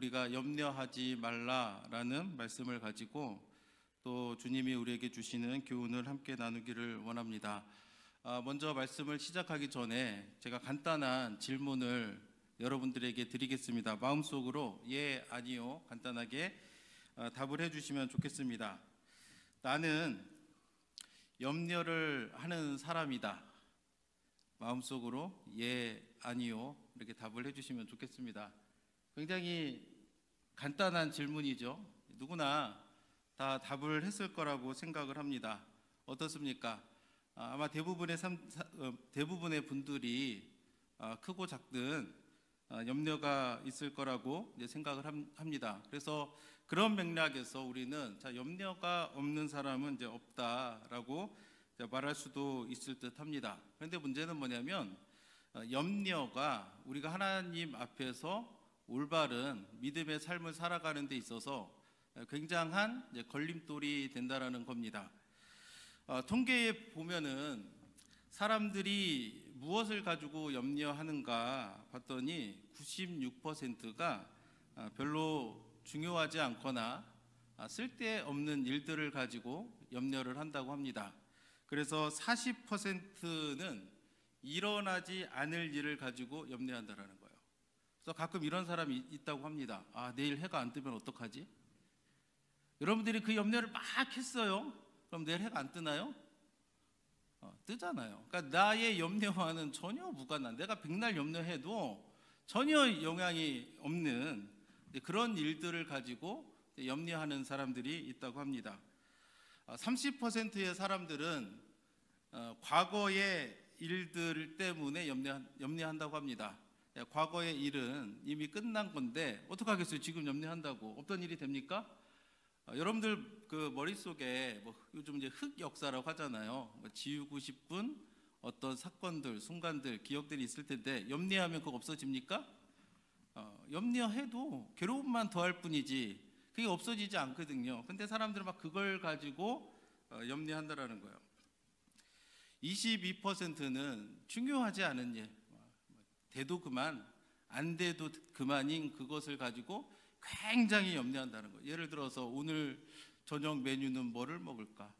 우리가 염려하지 말라라는 말씀을 가지고 또 주님이 우리에게 주시는 교훈을 함께 나누기를 원합니다. 먼저 말씀을 시작하기 전에 제가 간단한 질문을 여러분들에게 드리겠습니다. 마음속으로 예, 아니요 간단하게 답을 해주시면 좋겠습니다. 나는 염려를 하는 사람이다. 마음속으로 예, 아니요 이렇게 답을 해주시면 좋겠습니다. 굉장히 간단한 질문이죠. 누구나 다 답을 했을 거라고 생각을 합니다. 어떻습니까? 아마 대부분의 분들이 크고 작든 염려가 있을 거라고 생각을 합니다. 그래서 그런 맥락에서 우리는 염려가 없는 사람은 이제 없다라고 말할 수도 있을 듯합니다. 그런데 문제는 뭐냐면 염려가 우리가 하나님 앞에서 올바른 믿음의 삶을 살아가는 데 있어서 굉장한 걸림돌이 된다라는 겁니다. 통계에 보면은 사람들이 무엇을 가지고 염려하는가 봤더니 96%가 별로 중요하지 않거나 쓸데없는 일들을 가지고 염려를 한다고 합니다. 그래서 40%는 일어나지 않을 일을 가지고 염려한다라는 거예요. 그래서 가끔 이런 사람이 있다고 합니다. 내일 해가 안 뜨면 어떡하지? 여러분들이 그 염려를 막 했어요. 그럼 내일 해가 안 뜨나요? 뜨잖아요. 그러니까 나의 염려와는 전혀 무관한, 내가 백날 염려해도 전혀 영향이 없는 그런 일들을 가지고 염려하는 사람들이 있다고 합니다. 30%의 사람들은 과거의 일들 때문에 염려한다고 합니다. 과거의 일은 이미 끝난 건데 어떡하겠어요? 지금 염려한다고 없던 일이 됩니까? 여러분들 그 머릿속에 요즘 이제 흑 역사라고 하잖아요. 지우고 싶은 어떤 사건들, 순간들, 기억들이 있을 텐데 염려하면 그거 없어집니까? 염려해도 괴로움만 더할 뿐이지 그게 없어지지 않거든요. 근데 사람들은 막 그걸 가지고 염려한다라는 거예요. 22%는 중요하지 않은 일, 돼도 그만, 안 돼도 그만인 그것을 가지고 굉장히 염려한다는 거예요. 예를 들어서 오늘 저녁 메뉴는 뭐를 먹을까?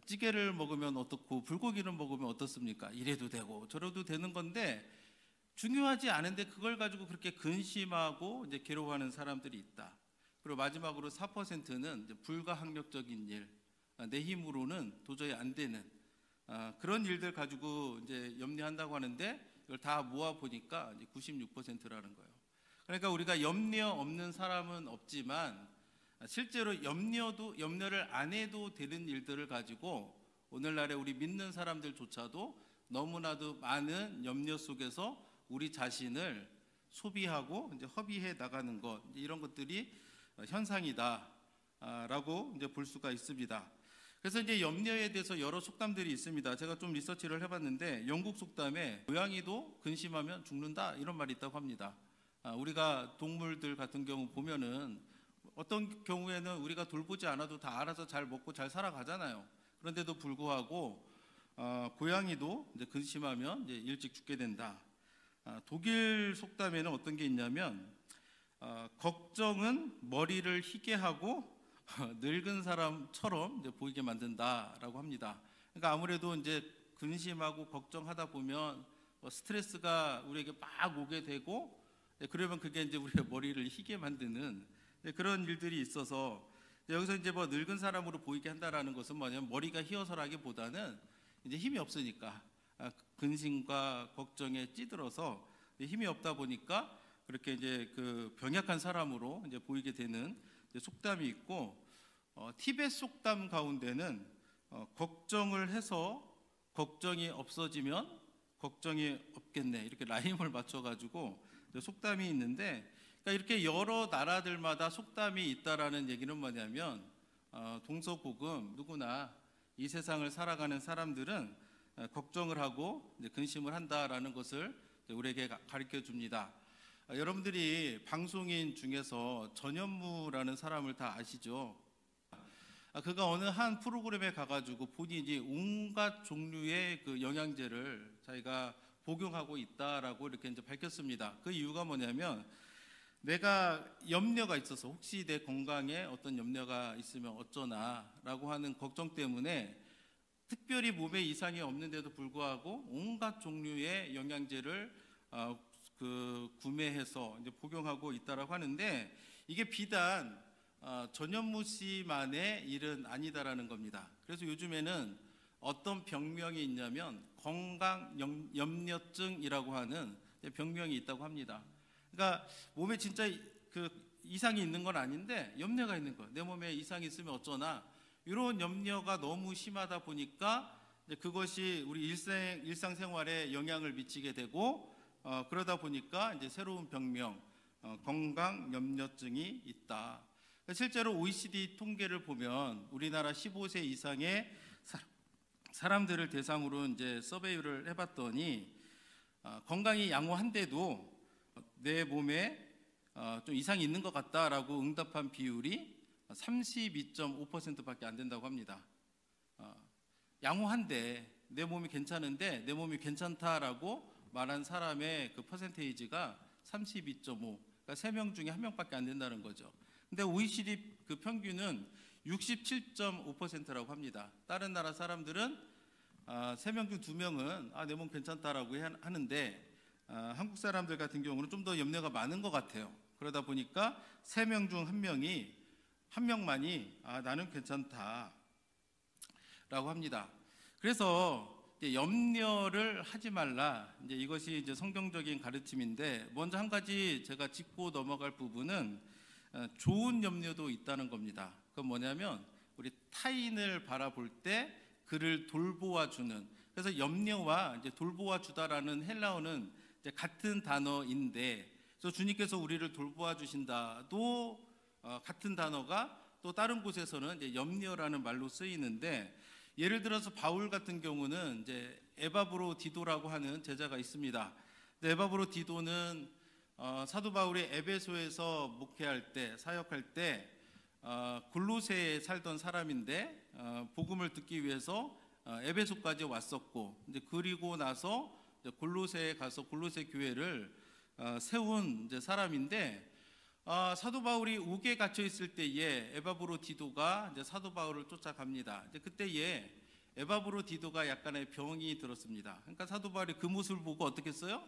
찌개를 먹으면 어떻고 불고기를 먹으면 어떻습니까? 이래도 되고 저래도 되는 건데 중요하지 않은데 그걸 가지고 그렇게 근심하고 이제 괴로워하는 사람들이 있다. 그리고 마지막으로 4%는 이제 불가항력적인 일, 내 힘으로는 도저히 안 되는 그런 일들 가지고 이제 염려한다고 하는데 이걸 다 모아 보니까 96%라는 거예요. 그러니까 우리가 염려 없는 사람은 없지만 실제로 염려를 안 해도 되는 일들을 가지고 오늘날의 우리 믿는 사람들조차도 너무나도 많은 염려 속에서 우리 자신을 소비하고 이제 허비해 나가는 것, 이런 것들이 현상이다라고 이제 볼 수가 있습니다. 그래서 이제 염려에 대해서 여러 속담들이 있습니다. 제가 좀 리서치를 해봤는데 영국 속담에 고양이도 근심하면 죽는다 이런 말이 있다고 합니다. 우리가 동물들 같은 경우 보면은 어떤 경우에는 우리가 돌보지 않아도 다 알아서 잘 먹고 잘 살아가잖아요. 그런데도 불구하고 고양이도 이제 근심하면 이제 일찍 죽게 된다. 독일 속담에는 어떤 게 있냐면 걱정은 머리를 희게 하고 늙은 사람처럼 이제 보이게 만든다라고 합니다. 그러니까 아무래도 이제 근심하고 걱정하다 보면 스트레스가 우리에게 막 오게 되고 그러면 그게 이제 우리의 머리를 희게 만드는 그런 일들이 있어서 여기서 이제 늙은 사람으로 보이게 한다라는 것은 뭐냐면 머리가 희어서라기보다는 이제 힘이 없으니까 근심과 걱정에 찌들어서 힘이 없다 보니까 그렇게 이제 그 병약한 사람으로 이제 보이게 되는 속담이 있고 티벳 속담 가운데는 걱정을 해서 걱정이 없어지면 걱정이 없겠네 이렇게 라임을 맞춰가지고 속담이 있는데 그러니까 이렇게 여러 나라들마다 속담이 있다라는 얘기는 뭐냐면 동서고금 누구나 이 세상을 살아가는 사람들은 걱정을 하고 근심을 한다라는 것을 우리에게 가르쳐 줍니다. 여러분들이 방송인 중에서 전현무라는 사람을 다 아시죠? 그가 어느 한 프로그램에 가가지고 본인이 온갖 종류의 그 영양제를 자기가 복용하고 있다라고 이렇게 이제 밝혔습니다. 그 이유가 뭐냐면 내가 염려가 있어서 혹시 내 건강에 어떤 염려가 있으면 어쩌나라고 하는 걱정 때문에 특별히 몸에 이상이 없는데도 불구하고 온갖 종류의 영양제를 구매해서 이제 복용하고 있다라고 하는데, 이게 비단 전현무 씨만의 일은 아니다라는 겁니다. 그래서 요즘에는 어떤 병명이 있냐면 건강 염려증이라고 하는 병명이 있다고 합니다. 그러니까 몸에 진짜 그 이상이 있는 건 아닌데 염려가 있는 거예요. 내 몸에 이상이 있으면 어쩌나, 이런 염려가 너무 심하다 보니까 이제 그것이 우리 일상생활에 영향을 미치게 되고, 그러다 보니까 이제 새로운 병명, 건강 염려증이 있다. 실제로 OECD 통계를 보면 우리나라 15세 이상의 사람들을 대상으로 이제 서베이를 해봤더니 건강이 양호한데도 내 몸에 좀 이상이 있는 것 같다라고 응답한 비율이 32.5%밖에 안 된다고 합니다. 양호한데, 내 몸이 괜찮은데 내 몸이 괜찮다라고 말한 사람의 그 퍼센테이지가 32.5, 그러니까 3명 중에 1명밖에 안 된다는 거죠. 근데 OECD 그 평균은 67.5%라고 합니다. 다른 나라 사람들은 3명 중 2명은 내 몸 괜찮다라고 하는데, 한국 사람들 같은 경우는 좀 더 염려가 많은 것 같아요. 그러다 보니까 3명 중 1명만이 나는 괜찮다라고 합니다. 그래서 이제 염려를 하지 말라, 이제 이것이 이제 성경적인 가르침인데, 먼저 한 가지 제가 짚고 넘어갈 부분은 좋은 염려도 있다는 겁니다. 그건 뭐냐면 우리 타인을 바라볼 때 그를 돌보아 주는, 그래서 염려와 이제 돌보아 주다라는 헬라어는 이제 같은 단어인데, 그래서 주님께서 우리를 돌보아 주신다도 같은 단어가 또 다른 곳에서는 이제 염려라는 말로 쓰이는데, 예를 들어서 바울 같은 경우는 이제 에바브로디도라고 하는 제자가 있습니다. 에바브로 디도는 사도 바울이 에베소에서 목회할 때, 사역할 때 골로새에 살던 사람인데 복음을 듣기 위해서 에베소까지 왔었고, 이제 그리고 나서 이제 골로새에 가서 골로새 교회를 세운 이제 사람인데, 사도 바울이 옥에 갇혀 있을 때에 에바브로디도가 이제 사도 바울을 쫓아갑니다. 이제 그때에 에바브로디도가 약간의 병이 들었습니다. 그러니까 사도 바울이 그 모습을 보고 어떻게 했어요?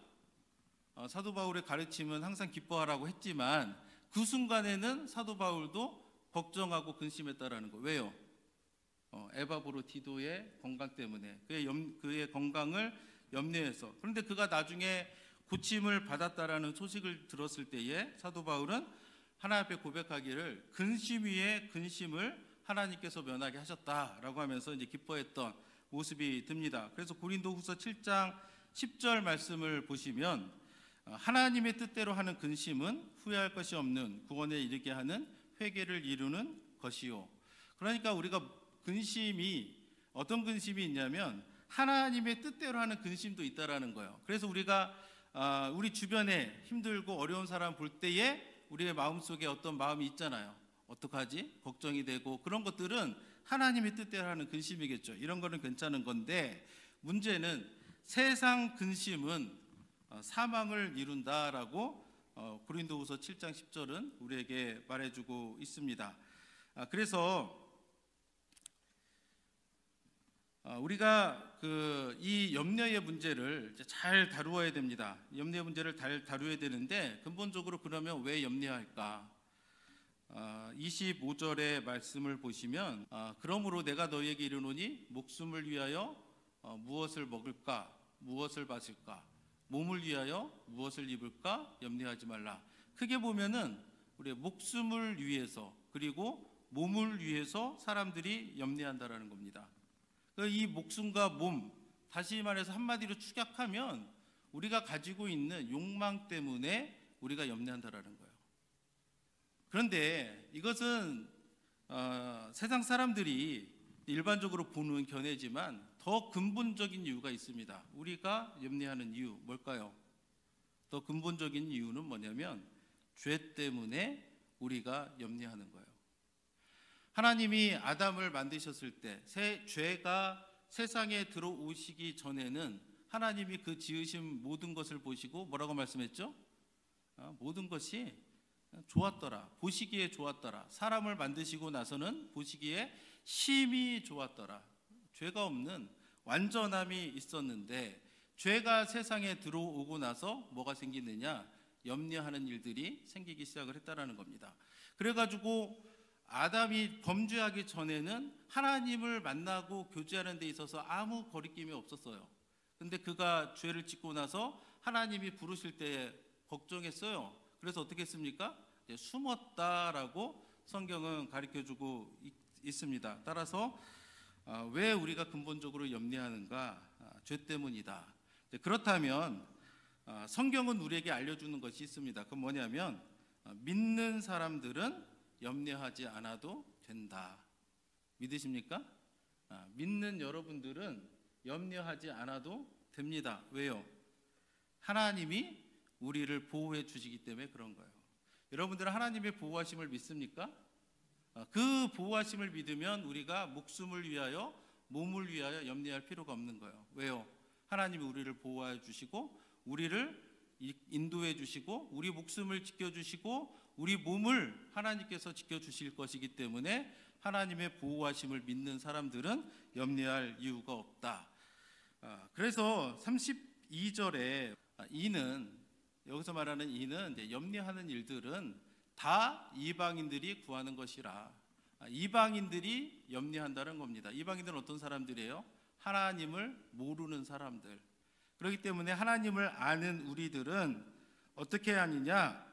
사도 바울의 가르침은 항상 기뻐하라고 했지만 그 순간에는 사도 바울도 걱정하고 근심했다라는 거. 왜요? 에바브로디도의 건강 때문에, 그의 건강을 염려해서. 그런데 그가 나중에 고침을 받았다라는 소식을 들었을 때에 사도 바울은 하나님 앞에 고백하기를 근심 위에 근심을 하나님께서 면하게 하셨다라고 하면서 이제 기뻐했던 모습이 듭니다. 그래서 고린도후서 7장 10절 말씀을 보시면 하나님의 뜻대로 하는 근심은 후회할 것이 없는 구원에 이르게 하는 회개를 이루는 것이요. 그러니까 우리가 근심이, 어떤 근심이 있냐면 하나님의 뜻대로 하는 근심도 있다라는 거예요. 그래서 우리가 우리 주변에 힘들고 어려운 사람 볼 때에 우리의 마음속에 어떤 마음이 있잖아요. 어떡하지? 걱정이 되고, 그런 것들은 하나님의 뜻대로 하는 근심이겠죠. 이런 거는 괜찮은 건데, 문제는 세상 근심은 사망을 이룬다라고 고린도후서 7장 10절은 우리에게 말해주고 있습니다. 그래서 우리가 이 염려의 문제를 잘 다루어야 됩니다. 염려의 문제를 잘 다루어야 되는데, 근본적으로 그러면 왜 염려할까? 25절의 말씀을 보시면 그러므로 내가 너희에게 이르노니 목숨을 위하여 무엇을 먹을까, 무엇을 마실까, 몸을 위하여 무엇을 입을까 염려하지 말라. 크게 보면은 우리 목숨을 위해서 그리고 몸을 위해서 사람들이 염려한다라는 겁니다. 이 목숨과 몸, 다시 말해서 한마디로 축약하면 우리가 가지고 있는 욕망 때문에 우리가 염려한다라는 거예요. 그런데 이것은 세상 사람들이 일반적으로 보는 견해지만 더 근본적인 이유가 있습니다. 우리가 염려하는 이유 뭘까요? 더 근본적인 이유는 뭐냐면 죄 때문에 우리가 염려하는 거예요. 하나님이 아담을 만드셨을 때 죄가 세상에 들어오시기 전에는 하나님이 그 지으신 모든 것을 보시고 뭐라고 말씀했죠? 모든 것이 좋았더라. 보시기에 좋았더라. 사람을 만드시고 나서는 보시기에 심히 좋았더라. 죄가 없는 완전함이 있었는데 죄가 세상에 들어오고 나서 뭐가 생기느냐? 염려하는 일들이 생기기 시작을 했다라는 겁니다. 그래가지고 아담이 범죄하기 전에는 하나님을 만나고 교제하는 데 있어서 아무 거리낌이 없었어요. 근데 그가 죄를 짓고 나서 하나님이 부르실 때 걱정했어요. 그래서 어떻게 했습니까? 숨었다라고 성경은 가르쳐주고 있습니다. 따라서 왜 우리가 근본적으로 염려하는가? 죄 때문이다. 그렇다면 성경은 우리에게 알려주는 것이 있습니다. 그건 뭐냐면 믿는 사람들은 염려하지 않아도 된다. 믿으십니까? 믿는 여러분들은 염려하지 않아도 됩니다. 왜요? 하나님이 우리를 보호해 주시기 때문에 그런 거예요. 여러분들은 하나님의 보호하심을 믿습니까? 그 보호하심을 믿으면 우리가 목숨을 위하여 몸을 위하여 염려할 필요가 없는 거예요. 왜요? 하나님이 우리를 보호해 주시고 우리를 인도해 주시고 우리 목숨을 지켜주시고 우리 몸을 하나님께서 지켜주실 것이기 때문에 하나님의 보호하심을 믿는 사람들은 염려할 이유가 없다. 그래서 32절에 이는, 여기서 말하는 이는 이제 염려하는 일들은 다 이방인들이 구하는 것이라. 이방인들이 염려한다는 겁니다. 이방인들은 어떤 사람들이에요? 하나님을 모르는 사람들. 그렇기 때문에 하나님을 아는 우리들은 어떻게 하느냐?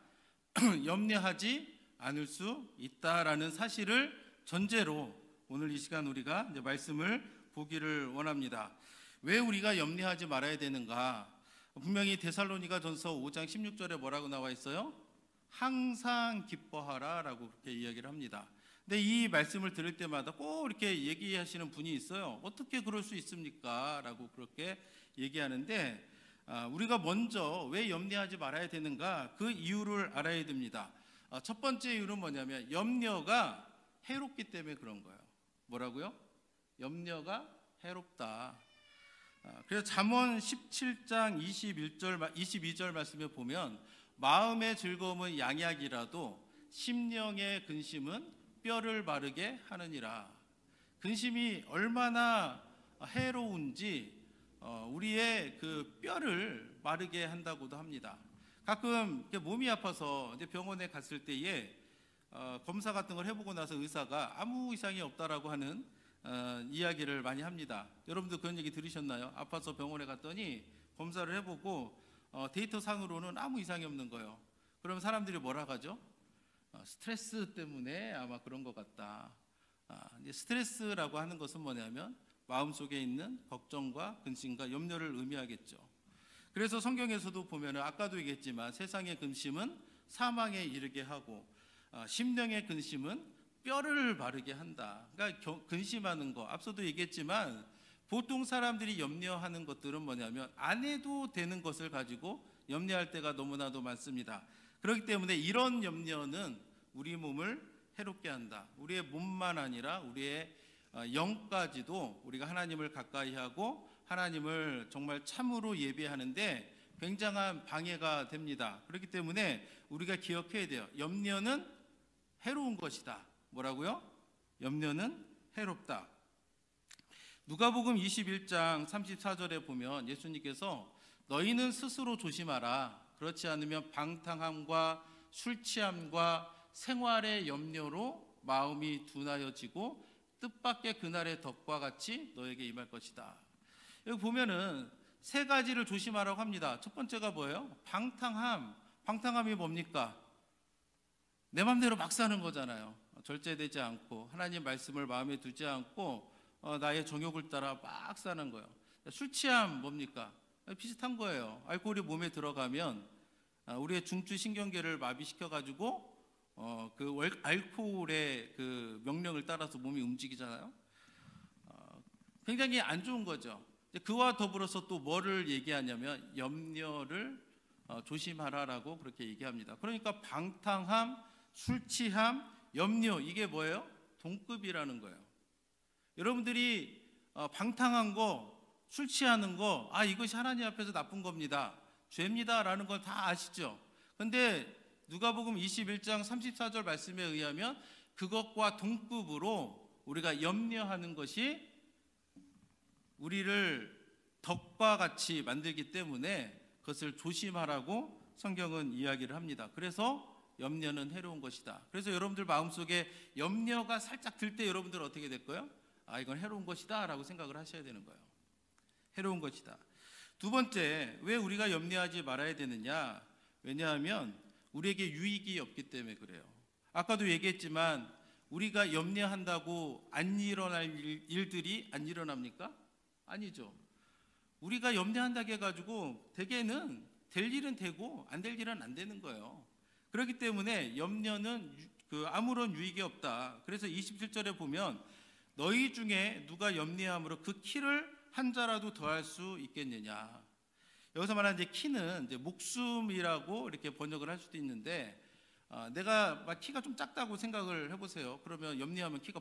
염려하지 않을 수 있다라는 사실을 전제로 오늘 이 시간 우리가 이제 말씀을 보기를 원합니다. 왜 우리가 염려하지 말아야 되는가? 분명히 데살로니가 전서 5장 16절에 뭐라고 나와 있어요? 항상 기뻐하라 라고 그렇게 이야기를 합니다. 근데 이 말씀을 들을 때마다 꼭 이렇게 얘기하시는 분이 있어요. 어떻게 그럴 수 있습니까? 라고 그렇게 얘기하는데 우리가 먼저 왜 염려하지 말아야 되는가? 그 이유를 알아야 됩니다. 첫 번째 이유는 뭐냐면 염려가 해롭기 때문에 그런 거예요. 뭐라고요? 염려가 해롭다. 그래서 잠언 17장 22절 말씀에 보면 마음의 즐거움은 양약이라도 심령의 근심은 뼈를 마르게 하느니라. 근심이 얼마나 해로운지 우리의 그 뼈를 마르게 한다고도 합니다. 가끔 몸이 아파서 이제 병원에 갔을 때에 검사 같은 걸 해보고 나서 의사가 아무 이상이 없다라고 하는 이야기를 많이 합니다. 여러분도 그런 얘기 들으셨나요? 아파서 병원에 갔더니 검사를 해보고 데이터 상으로는 아무 이상이 없는 거예요. 그럼 사람들이 뭐라 하죠? 스트레스 때문에 아마 그런 것 같다. 스트레스라고 하는 것은 뭐냐면 마음속에 있는 걱정과 근심과 염려를 의미하겠죠. 그래서 성경에서도 보면 아까도 얘기했지만 세상의 근심은 사망에 이르게 하고 심령의 근심은 뼈를 마르게 한다. 그러니까 근심하는 거 앞서도 얘기했지만 보통 사람들이 염려하는 것들은 뭐냐면 안 해도 되는 것을 가지고 염려할 때가 너무나도 많습니다. 그렇기 때문에 이런 염려는 우리 몸을 해롭게 한다. 우리의 몸만 아니라 우리의 영까지도 우리가 하나님을 가까이 하고 하나님을 정말 참으로 예배하는데 굉장한 방해가 됩니다. 그렇기 때문에 우리가 기억해야 돼요. 염려는 해로운 것이다. 뭐라고요? 염려는 해롭다. 누가복음 21장 34절에 보면 예수님께서 너희는 스스로 조심하라. 그렇지 않으면 방탕함과 술 취함과 생활의 염려로 마음이 둔하여지고 뜻밖의 그날의 덕과 같이 너에게 임할 것이다. 여기 보면은 세 가지를 조심하라고 합니다. 첫 번째가 뭐예요? 방탕함. 방탕함이 뭡니까? 내 맘대로 막 사는 거잖아요. 절제되지 않고 하나님 말씀을 마음에 두지 않고 나의 정욕을 따라 막 사는 거예요. 술 취함 뭡니까? 비슷한 거예요. 알코올이 몸에 들어가면 우리의 중추 신경계를 마비시켜 가지고 그 알코올의 그 명령을 따라서 몸이 움직이잖아요. 굉장히 안 좋은 거죠. 그와 더불어서 또 뭐를 얘기하냐면 염려를 조심하라라고 그렇게 얘기합니다. 그러니까 방탕함, 술 취함, 염려 이게 뭐예요? 동급이라는 거예요. 여러분들이 방탕한 거, 술 취하는 거, 이것이 하나님 앞에서 나쁜 겁니다. 죄입니다라는 걸 다 아시죠? 근데 누가복음 21장 34절 말씀에 의하면 그것과 동급으로 우리가 염려하는 것이 우리를 덕과 같이 만들기 때문에 그것을 조심하라고 성경은 이야기를 합니다. 그래서 염려는 해로운 것이다. 그래서 여러분들 마음속에 염려가 살짝 들 때 여러분들 어떻게 될까요? 아, 이건 해로운 것이다 라고 생각을 하셔야 되는 거예요. 해로운 것이다. 두 번째, 왜 우리가 염려하지 말아야 되느냐? 왜냐하면 우리에게 유익이 없기 때문에 그래요. 아까도 얘기했지만 우리가 염려한다고 안 일어날 일들이 안 일어납니까? 아니죠. 우리가 염려한다고 해가지고 대개는 될 일은 되고 안 될 일은 안 되는 거예요. 그렇기 때문에 염려는 아무런 유익이 없다. 그래서 27절에 보면 너희 중에 누가 염려함으로 그 키를 한 자라도 더할 수 있겠느냐. 여기서 말하는 이제 키는 이제 목숨이라고 이렇게 번역을 할 수도 있는데, 내가 막 키가 좀 작다고 생각을 해보세요. 그러면 염려하면 키가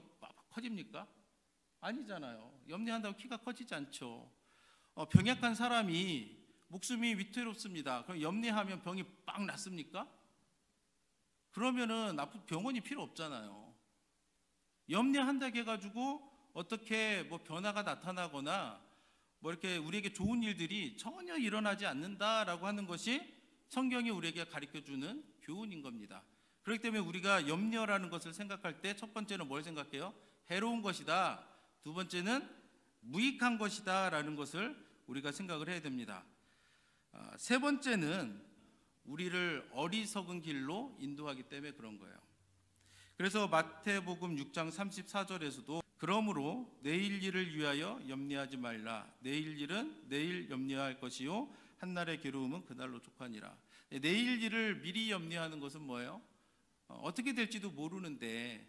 커집니까? 아니잖아요. 염려한다고 키가 커지지 않죠. 병약한 사람이 목숨이 위태롭습니다. 그럼 염려하면 병이 빵 낫습니까? 그러면은 병원이 필요 없잖아요. 염려한다고 해가지고 어떻게 뭐 변화가 나타나거나 뭐 이렇게 우리에게 좋은 일들이 전혀 일어나지 않는다라고 하는 것이 성경이 우리에게 가르쳐주는 교훈인 겁니다. 그렇기 때문에 우리가 염려라는 것을 생각할 때 첫 번째는 뭘 생각해요? 해로운 것이다. 두 번째는 무익한 것이다 라는 것을 우리가 생각을 해야 됩니다. 세 번째는 우리를 어리석은 길로 인도하기 때문에 그런 거예요. 그래서 마태복음 6장 34절에서도 그러므로 내일 일을 위하여 염려하지 말라. 내일 일은 내일 염려할 것이요 한날의 괴로움은 그날로 족하니라. 내일 일을 미리 염려하는 것은 뭐예요? 어떻게 될지도 모르는데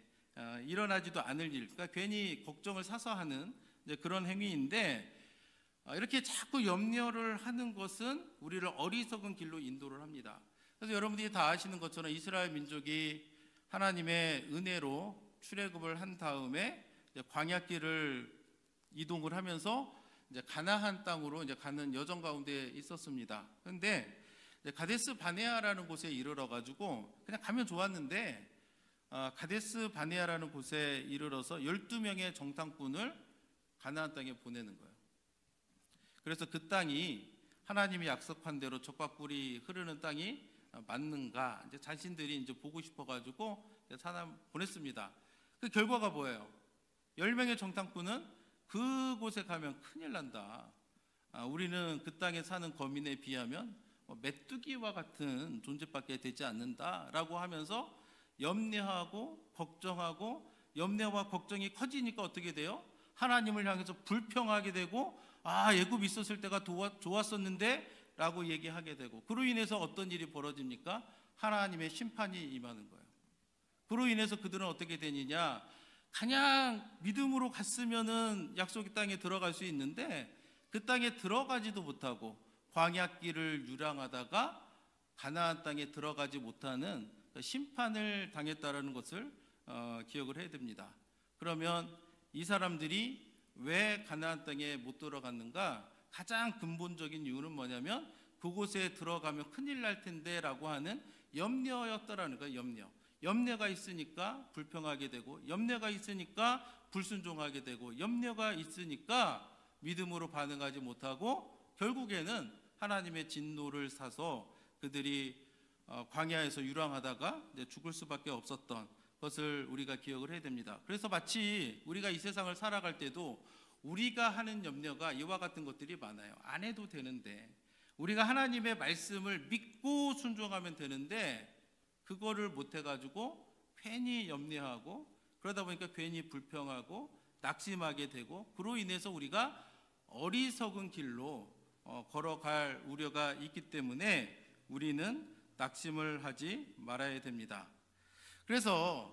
일어나지도 않을 일, 그러니까 괜히 걱정을 사서 하는 그런 행위인데, 이렇게 자꾸 염려를 하는 것은 우리를 어리석은 길로 인도를 합니다. 그래서 여러분들이 다 아시는 것처럼 이스라엘 민족이 하나님의 은혜로 출애굽을 한 다음에 광야길을 이동을 하면서 이제 가나안 땅으로 이제 가는 여정 가운데 있었습니다. 그런데 가데스 바네아라는 곳에 이르러 가지고 그냥 가면 좋았는데, 가데스 바네아라는 곳에 이르러서 12명의 정탐꾼을 가나안 땅에 보내는 거예요. 그래서 그 땅이 하나님이 약속한 대로 젖과 꿀이 흐르는 땅이 맞는가 이제 자신들이 이제 보고 싶어가지고 사람 보냈습니다. 그 결과가 뭐예요? 10명의 정탐꾼은 그곳에 가면 큰일 난다. 우리는 그 땅에 사는 거민에 비하면 메뚜기와 같은 존재밖에 되지 않는다라고 하면서 염려하고 걱정하고, 염려와 걱정이 커지니까 어떻게 돼요? 하나님을 향해서 불평하게 되고, 애굽 있었을 때가 좋았었는데 라고 얘기하게 되고, 그로 인해서 어떤 일이 벌어집니까? 하나님의 심판이 임하는 거예요. 그로 인해서 그들은 어떻게 되느냐, 그냥 믿음으로 갔으면은 약속의 땅에 들어갈 수 있는데 그 땅에 들어가지도 못하고 광야길을 유랑하다가 가나안 땅에 들어가지 못하는 심판을 당했다라는 것을 기억을 해야 됩니다. 그러면 이 사람들이 왜 가나안 땅에 못 들어갔는가? 가장 근본적인 이유는 뭐냐면 그곳에 들어가면 큰일 날 텐데 라고 하는 염려였다라는 거예요. 염려가 있으니까 불평하게 되고, 염려가 있으니까 불순종하게 되고, 염려가 있으니까 믿음으로 반응하지 못하고 결국에는 하나님의 진노를 사서 그들이 광야에서 유랑하다가 죽을 수밖에 없었던 것을 우리가 기억을 해야 됩니다. 그래서 마치 우리가 이 세상을 살아갈 때도 우리가 하는 염려가 이와 같은 것들이 많아요. 안 해도 되는데, 우리가 하나님의 말씀을 믿고 순종하면 되는데 그거를 못 해가지고 괜히 염려하고, 그러다 보니까 괜히 불평하고 낙심하게 되고, 그로 인해서 우리가 어리석은 길로 걸어갈 우려가 있기 때문에 우리는 낙심을 하지 말아야 됩니다. 그래서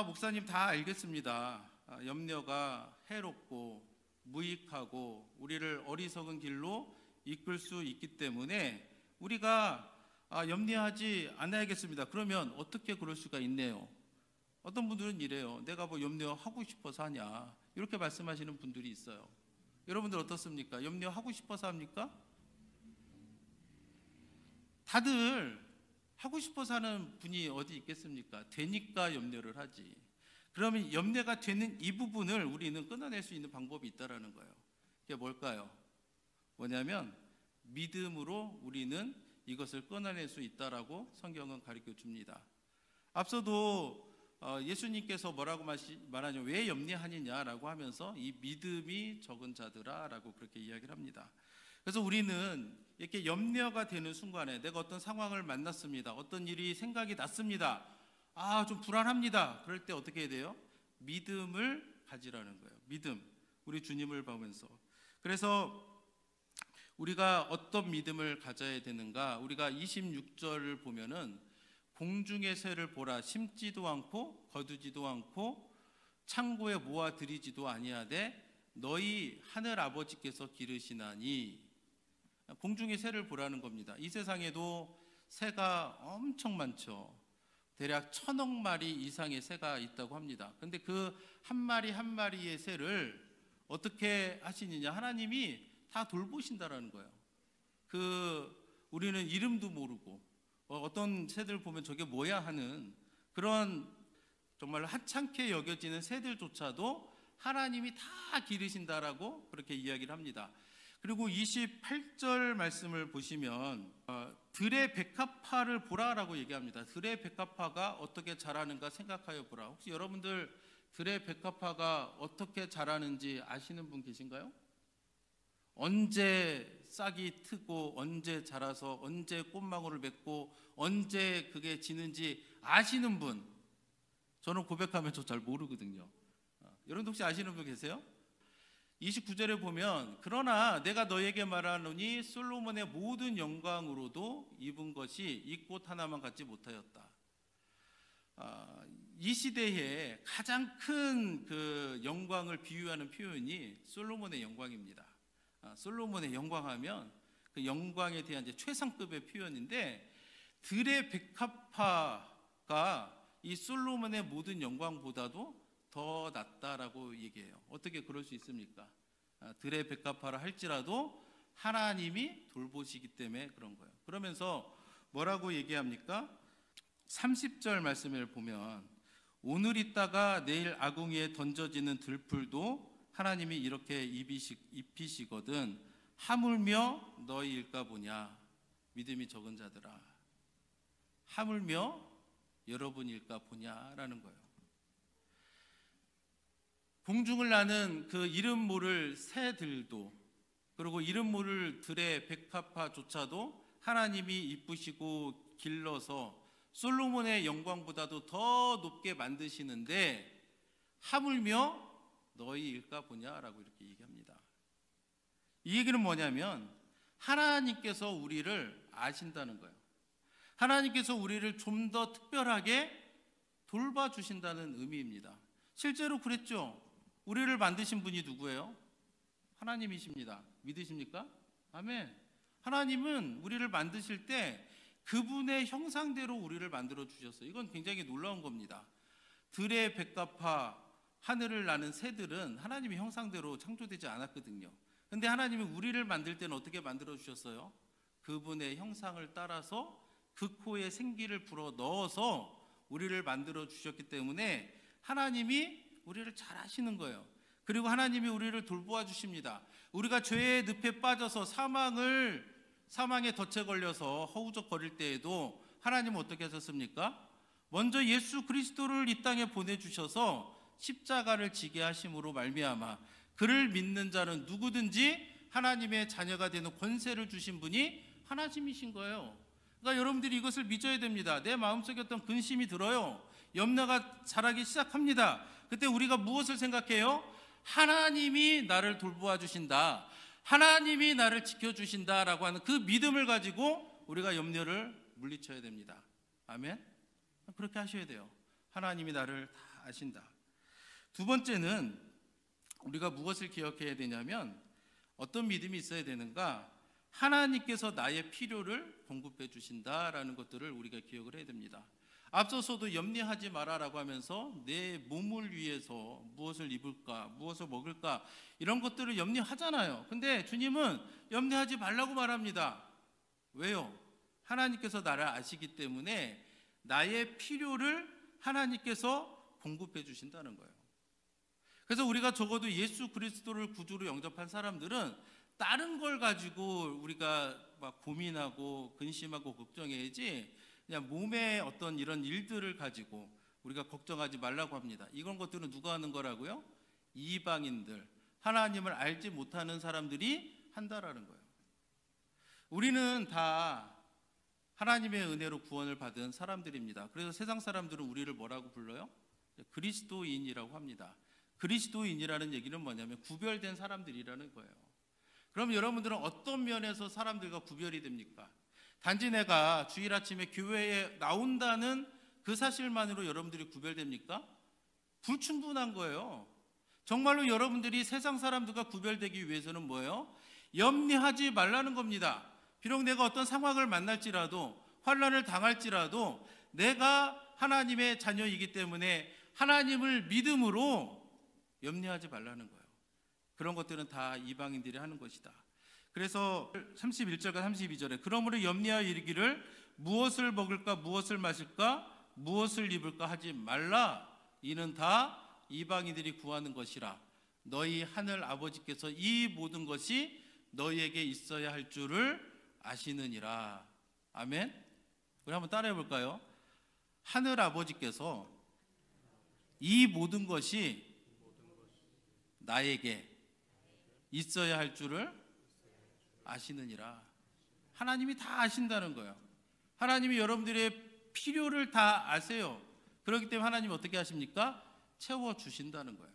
목사님 다 알겠습니다. 염려가 해롭고 무익하고 우리를 어리석은 길로 이끌 수 있기 때문에 우리가 염려하지 않아야겠습니다. 그러면 어떻게 그럴 수가 있네요. 어떤 분들은 이래요. 내가 뭐 염려하고 싶어서 하냐, 이렇게 말씀하시는 분들이 있어요. 여러분들 어떻습니까? 염려하고 싶어서 합니까? 다들 하고 싶어서 하는 분이 어디 있겠습니까? 되니까 염려를 하지. 그러면 염려가 되는 이 부분을 우리는 끊어낼 수 있는 방법이 있다라는 거예요. 그게 뭘까요? 뭐냐면 믿음으로 우리는 이것을 끊어낼 수 있다라고 성경은 가르쳐 줍니다. 앞서도 예수님께서 뭐라고 말하냐면 왜 염려하느냐라고 하면서 이 믿음이 적은 자들아라고 그렇게 이야기를 합니다. 그래서 우리는 이렇게 염려가 되는 순간에 내가 어떤 상황을 만났습니다. 어떤 일이 생각이 났습니다. 좀 불안합니다. 그럴 때 어떻게 해야 돼요? 믿음을 가지라는 거예요. 믿음. 우리 주님을 보면서. 그래서 우리가 어떤 믿음을 가져야 되는가? 우리가 26절을 보면은 공중의 새를 보라, 심지도 않고 거두지도 않고 창고에 모아 들이지도 아니하되 너희 하늘 아버지께서 기르시나니. 공중의 새를 보라는 겁니다. 이 세상에도 새가 엄청 많죠. 대략 1000억 마리 이상의 새가 있다고 합니다. 근데 그 한 마리 한 마리의 새를 어떻게 하시느냐? 하나님이 다 돌보신다라는 거예요. 우리는 이름도 모르고 어떤 새들 보면 저게 뭐야 하는 그런 정말 하찮게 여겨지는 새들조차도 하나님이 다 기르신다라고 그렇게 이야기를 합니다. 그리고 28절 말씀을 보시면 들의 백합화를 보라라고 얘기합니다. 들의 백합화가 어떻게 자라는가 생각하여 보라. 혹시 여러분들 들의 백합화가 어떻게 자라는지 아시는 분 계신가요? 언제 싹이 트고 언제 자라서 언제 꽃망울을 맺고 언제 그게 지는지 아시는 분? 저는 고백하면 저 잘 모르거든요. 여러분 혹시 아시는 분 계세요? 29절에 보면 그러나 내가 너에게 말하노니 솔로몬의 모든 영광으로도 입은 것이 이 꽃 하나만 갖지 못하였다. 이 시대에 가장 큰 그 영광을 비유하는 표현이 솔로몬의 영광입니다. 솔로몬의 영광하면 그 영광에 대한 이제 최상급의 표현인데 들의 백합화가 이 솔로몬의 모든 영광보다도 더 낫다라고 얘기해요. 어떻게 그럴 수 있습니까? 들의 백합화라 할지라도 하나님이 돌보시기 때문에 그런 거예요. 그러면서 뭐라고 얘기합니까? 30절 말씀을 보면 오늘 있다가 내일 아궁이에 던져지는 들풀도 하나님이 이렇게 입히시거든 하물며 너희일까 보냐. 믿음이 적은 자들아 하물며 여러분일까 보냐라는 거예요. 공중을 나는 그 이름 모를 새들도 그리고 이름 모를 들의 백합화조차도 하나님이 이쁘시고 길러서 솔로몬의 영광보다도 더 높게 만드시는데 하물며 너희일까 보냐라고 이렇게 얘기합니다. 이 얘기는 뭐냐면 하나님께서 우리를 아신다는 거예요. 하나님께서 우리를 좀 더 특별하게 돌봐주신다는 의미입니다. 실제로 그랬죠. 우리를 만드신 분이 누구예요? 하나님이십니다. 믿으십니까? 아멘. 하나님은 우리를 만드실 때 그분의 형상대로 우리를 만들어 주셨어요. 이건 굉장히 놀라운 겁니다. 들의 백합화, 하늘을 나는 새들은 하나님의 형상대로 창조되지 않았거든요. 근데 하나님이 우리를 만들 때는 어떻게 만들어 주셨어요? 그분의 형상을 따라서 그 코에 생기를 불어 넣어서 우리를 만들어 주셨기 때문에 하나님이 우리를 잘 아시는 거예요. 그리고 하나님이 우리를 돌보아 주십니다. 우리가 죄의 늪에 빠져서 사망의 덫에 걸려서 허우적거릴 때에도 하나님은 어떻게 하셨습니까? 먼저 예수 그리스도를 이 땅에 보내주셔서 십자가를 지게 하심으로 말미암아 그를 믿는 자는 누구든지 하나님의 자녀가 되는 권세를 주신 분이 하나님이신 거예요. 그러니까 여러분들이 이것을 믿어야 됩니다. 내 마음속에 어떤 근심이 들어요. 염려가 자라기 시작합니다. 그때 우리가 무엇을 생각해요? 하나님이 나를 돌보아 주신다. 하나님이 나를 지켜주신다라고 하는 그 믿음을 가지고 우리가 염려를 물리쳐야 됩니다. 아멘? 그렇게 하셔야 돼요. 하나님이 나를 다 아신다. 두 번째는 우리가 무엇을 기억해야 되냐면 어떤 믿음이 있어야 되는가? 하나님께서 나의 필요를 공급해 주신다라는 것들을 우리가 기억을 해야 됩니다. 앞서서도 염려하지 마라라고 하면서 내 몸을 위해서 무엇을 입을까, 무엇을 먹을까 이런 것들을 염려하잖아요. 근데 주님은 염려하지 말라고 말합니다. 왜요? 하나님께서 나를 아시기 때문에 나의 필요를 하나님께서 공급해 주신다는 거예요. 그래서 우리가 적어도 예수 그리스도를 구주로 영접한 사람들은 다른 걸 가지고 우리가 막 고민하고 근심하고 걱정해야지, 그냥 몸의 어떤 이런 일들을 가지고 우리가 걱정하지 말라고 합니다. 이런 것들은 누가 하는 거라고요? 이방인들, 하나님을 알지 못하는 사람들이 한다라는 거예요. 우리는 다 하나님의 은혜로 구원을 받은 사람들입니다. 그래서 세상 사람들은 우리를 뭐라고 불러요? 그리스도인이라고 합니다. 그리스도인이라는 얘기는 뭐냐면 구별된 사람들이라는 거예요. 그럼 여러분들은 어떤 면에서 사람들과 구별이 됩니까? 단지 내가 주일 아침에 교회에 나온다는 그 사실만으로 여러분들이 구별됩니까? 불충분한 거예요. 정말로 여러분들이 세상 사람들과 구별되기 위해서는 뭐예요? 염려하지 말라는 겁니다. 비록 내가 어떤 상황을 만날지라도, 환난을 당할지라도 내가 하나님의 자녀이기 때문에 하나님을 믿음으로 염려하지 말라는 거예요. 그런 것들은 다 이방인들이 하는 것이다. 그래서 31절과 32절에 그러므로 염려하여 이르기를 무엇을 먹을까 무엇을 마실까 무엇을 입을까 하지 말라. 이는 다 이방인들이 구하는 것이라. 너희 하늘 아버지께서 이 모든 것이 너희에게 있어야 할 줄을 아시느니라. 아멘. 우리 한번 따라해 볼까요? 하늘 아버지께서 이 모든 것이 나에게 있어야 할 줄을 아시느니라. 하나님이 다 아신다는 거예요. 하나님이 여러분들의 필요를 다 아세요. 그렇기 때문에 하나님이 어떻게 하십니까? 채워주신다는 거예요.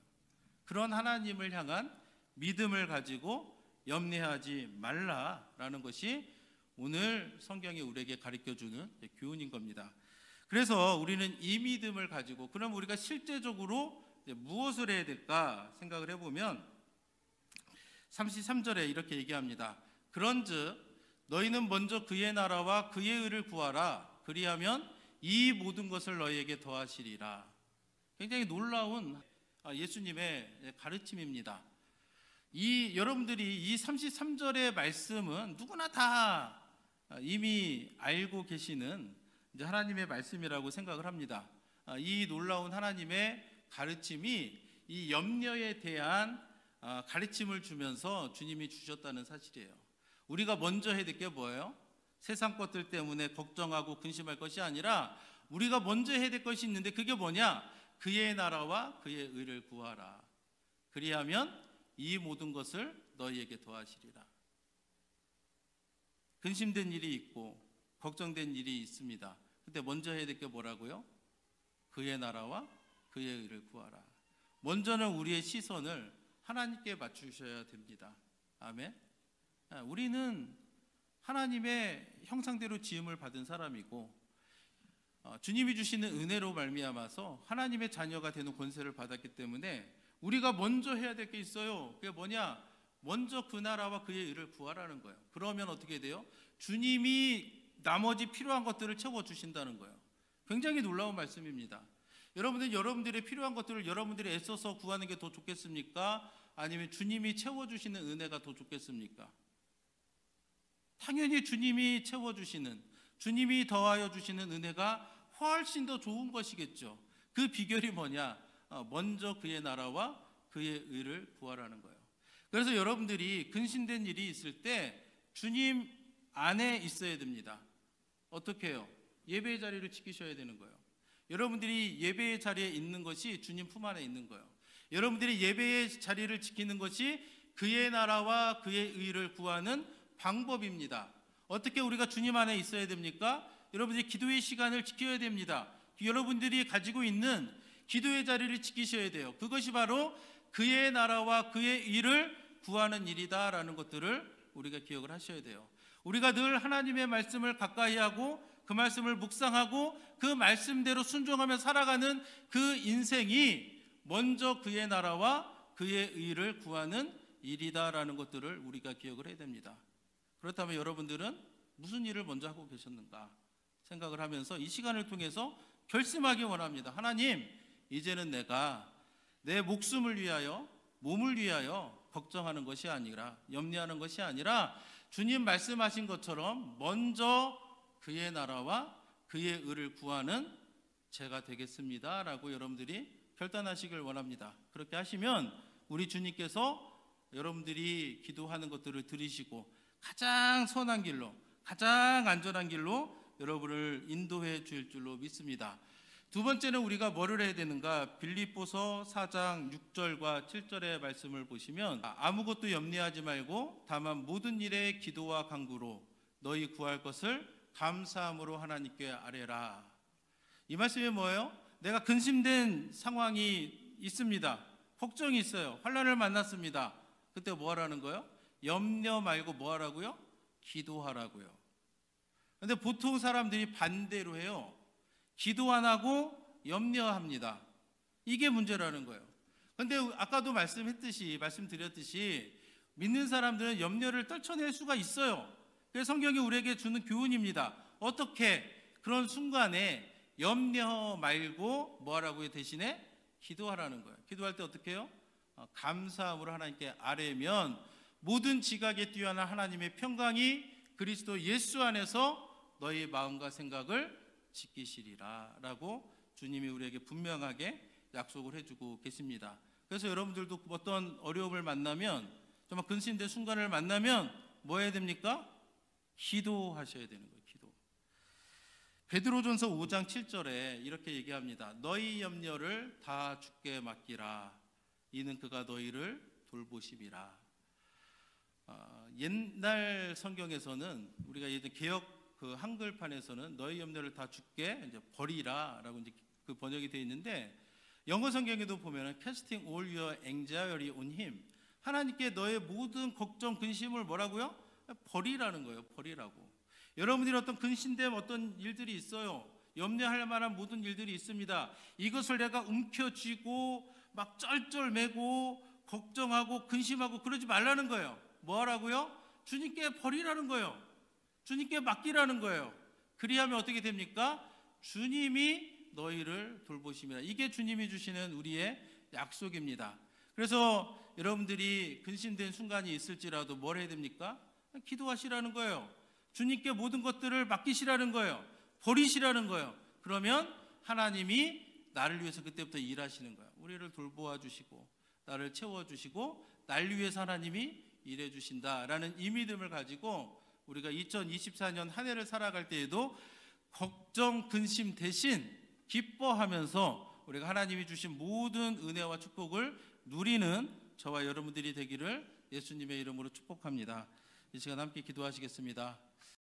그런 하나님을 향한 믿음을 가지고 염려하지 말라라는 것이 오늘 성경이 우리에게 가르쳐주는 교훈인 겁니다. 그래서 우리는 이 믿음을 가지고 그럼 우리가 실제적으로 무엇을 해야 될까 생각을 해보면 33절에 이렇게 얘기합니다. 그런즉 너희는 먼저 그의 나라와 그의 의를 구하라. 그리하면 이 모든 것을 너희에게 더하시리라. 굉장히 놀라운 예수님의 가르침입니다. 여러분들이 이 33절의 말씀은 누구나 다 이미 알고 계시는 이제 하나님의 말씀이라고 생각을 합니다. 이 놀라운 하나님의 가르침이 이 염려에 대한 가르침을 주면서 주님이 주셨다는 사실이에요. 우리가 먼저 해야 될 게 뭐예요? 세상 것들 때문에 걱정하고 근심할 것이 아니라 우리가 먼저 해야 될 것이 있는데 그게 뭐냐? 그의 나라와 그의 의를 구하라. 그리하면 이 모든 것을 너희에게 더하시리라. 근심된 일이 있고 걱정된 일이 있습니다. 근데 먼저 해야 될 게 뭐라고요? 그의 나라와 그의 의를 구하라. 먼저는 우리의 시선을 하나님께 맞추셔야 됩니다. 아멘. 우리는 하나님의 형상대로 지음을 받은 사람이고 주님이 주시는 은혜로 말미암아서 하나님의 자녀가 되는 권세를 받았기 때문에 우리가 먼저 해야 될 게 있어요. 그게 뭐냐? 먼저 그 나라와 그의 의를 구하라는 거예요. 그러면 어떻게 돼요? 주님이 나머지 필요한 것들을 채워주신다는 거예요. 굉장히 놀라운 말씀입니다. 여러분들의 필요한 것들을 여러분들이 애써서 구하는 게 더 좋겠습니까? 아니면 주님이 채워주시는 은혜가 더 좋겠습니까? 당연히 주님이 채워주시는, 주님이 더하여 주시는 은혜가 훨씬 더 좋은 것이겠죠. 그 비결이 뭐냐? 먼저 그의 나라와 그의 의를 구하라는 거예요. 그래서 여러분들이 근심된 일이 있을 때 주님 안에 있어야 됩니다. 어떻게 해요? 예배의 자리를 지키셔야 되는 거예요. 여러분들이 예배의 자리에 있는 것이 주님 품 안에 있는 거예요. 여러분들이 예배의 자리를 지키는 것이 그의 나라와 그의 의를 구하는 방법입니다. 어떻게 우리가 주님 안에 있어야 됩니까? 여러분들이 기도의 시간을 지켜야 됩니다. 여러분들이 가지고 있는 기도의 자리를 지키셔야 돼요. 그것이 바로 그의 나라와 그의 의를 구하는 일이다라는 것들을 우리가 기억을 하셔야 돼요. 우리가 늘 하나님의 말씀을 가까이 하고 그 말씀을 묵상하고 그 말씀대로 순종하며 살아가는 그 인생이 먼저 그의 나라와 그의 의를 구하는 일이다라는 것들을 우리가 기억을 해야 됩니다. 그렇다면 여러분들은 무슨 일을 먼저 하고 계셨는가 생각을 하면서 이 시간을 통해서 결심하기 원합니다. 하나님, 이제는 내가 내 목숨을 위하여, 몸을 위하여 걱정하는 것이 아니라, 염려하는 것이 아니라 주님 말씀하신 것처럼 먼저 그의 나라와 그의 의를 구하는 제가 되겠습니다 라고 여러분들이 결단하시길 원합니다. 그렇게 하시면 우리 주님께서 여러분들이 기도하는 것들을 들으시고 가장 선한 길로, 가장 안전한 길로 여러분을 인도해 줄 줄로 믿습니다. 두 번째는 우리가 뭐를 해야 되는가? 빌립보서 4장 6절과 7절의 말씀을 보시면 아무것도 염려하지 말고 다만 모든 일에 기도와 간구로 너희 구할 것을 감사함으로 하나님께 아뢰라. 이 말씀이 뭐예요? 내가 근심된 상황이 있습니다. 걱정이 있어요. 환난을 만났습니다. 그때 뭐 하라는 거예요? 염려 말고 뭐 하라고요? 기도하라고요. 근데 보통 사람들이 반대로 해요. 기도 안 하고 염려합니다. 이게 문제라는 거예요. 근데 아까도 말씀드렸듯이 믿는 사람들은 염려를 떨쳐낼 수가 있어요. 그래서 성경이 우리에게 주는 교훈입니다. 어떻게 그런 순간에 염려 말고 뭐 하라고요? 대신에 기도하라는 거예요. 기도할 때 어떻게 해요? 감사함으로 하나님께 아뢰면 모든 지각에 뛰어난 하나님의 평강이 그리스도 예수 안에서 너희 마음과 생각을 지키시리라 라고 주님이 우리에게 분명하게 약속을 해주고 계십니다. 그래서 여러분들도 어떤 어려움을 만나면, 정말 근심된 순간을 만나면 뭐 해야 됩니까? 기도하셔야 되는 거예요. 기도. 베드로전서 5장 7절에 이렇게 얘기합니다. 너희 염려를 다 주께 맡기라. 이는 그가 너희를 돌보심이라. 옛날 성경에서는 우리가 예전 개역 그 한글판에서는 너희 염려를 다 주께 이제 버리라라고 이제 그 번역이 되어 있는데, 영어 성경에도 보면은 casting all your anxiety on him, 하나님께 너의 모든 걱정 근심을 뭐라고요? 버리라는 거예요. 버리라고. 여러분들이 어떤 근심됨, 어떤 일들이 있어요. 염려할 만한 모든 일들이 있습니다. 이것을 내가 움켜쥐고 막 쩔쩔매고 걱정하고 근심하고 그러지 말라는 거예요. 뭐 하라고요? 주님께 버리라는 거예요. 주님께 맡기라는 거예요. 그리하면 어떻게 됩니까? 주님이 너희를 돌보심이라. 이게 주님이 주시는 우리의 약속입니다. 그래서 여러분들이 근심된 순간이 있을지라도 뭘 해야 됩니까? 기도하시라는 거예요. 주님께 모든 것들을 맡기시라는 거예요. 버리시라는 거예요. 그러면 하나님이 나를 위해서 그때부터 일하시는 거예요. 우리를 돌보아 주시고 나를 채워주시고 날 위해서 하나님이 일해 주신다라는 이 믿음을 가지고 우리가 2024년 한 해를 살아갈 때에도 걱정, 근심 대신 기뻐하면서 우리가 하나님이 주신 모든 은혜와 축복을 누리는 저와 여러분들이 되기를 예수님의 이름으로 축복합니다. 이 시간 함께 기도하시겠습니다.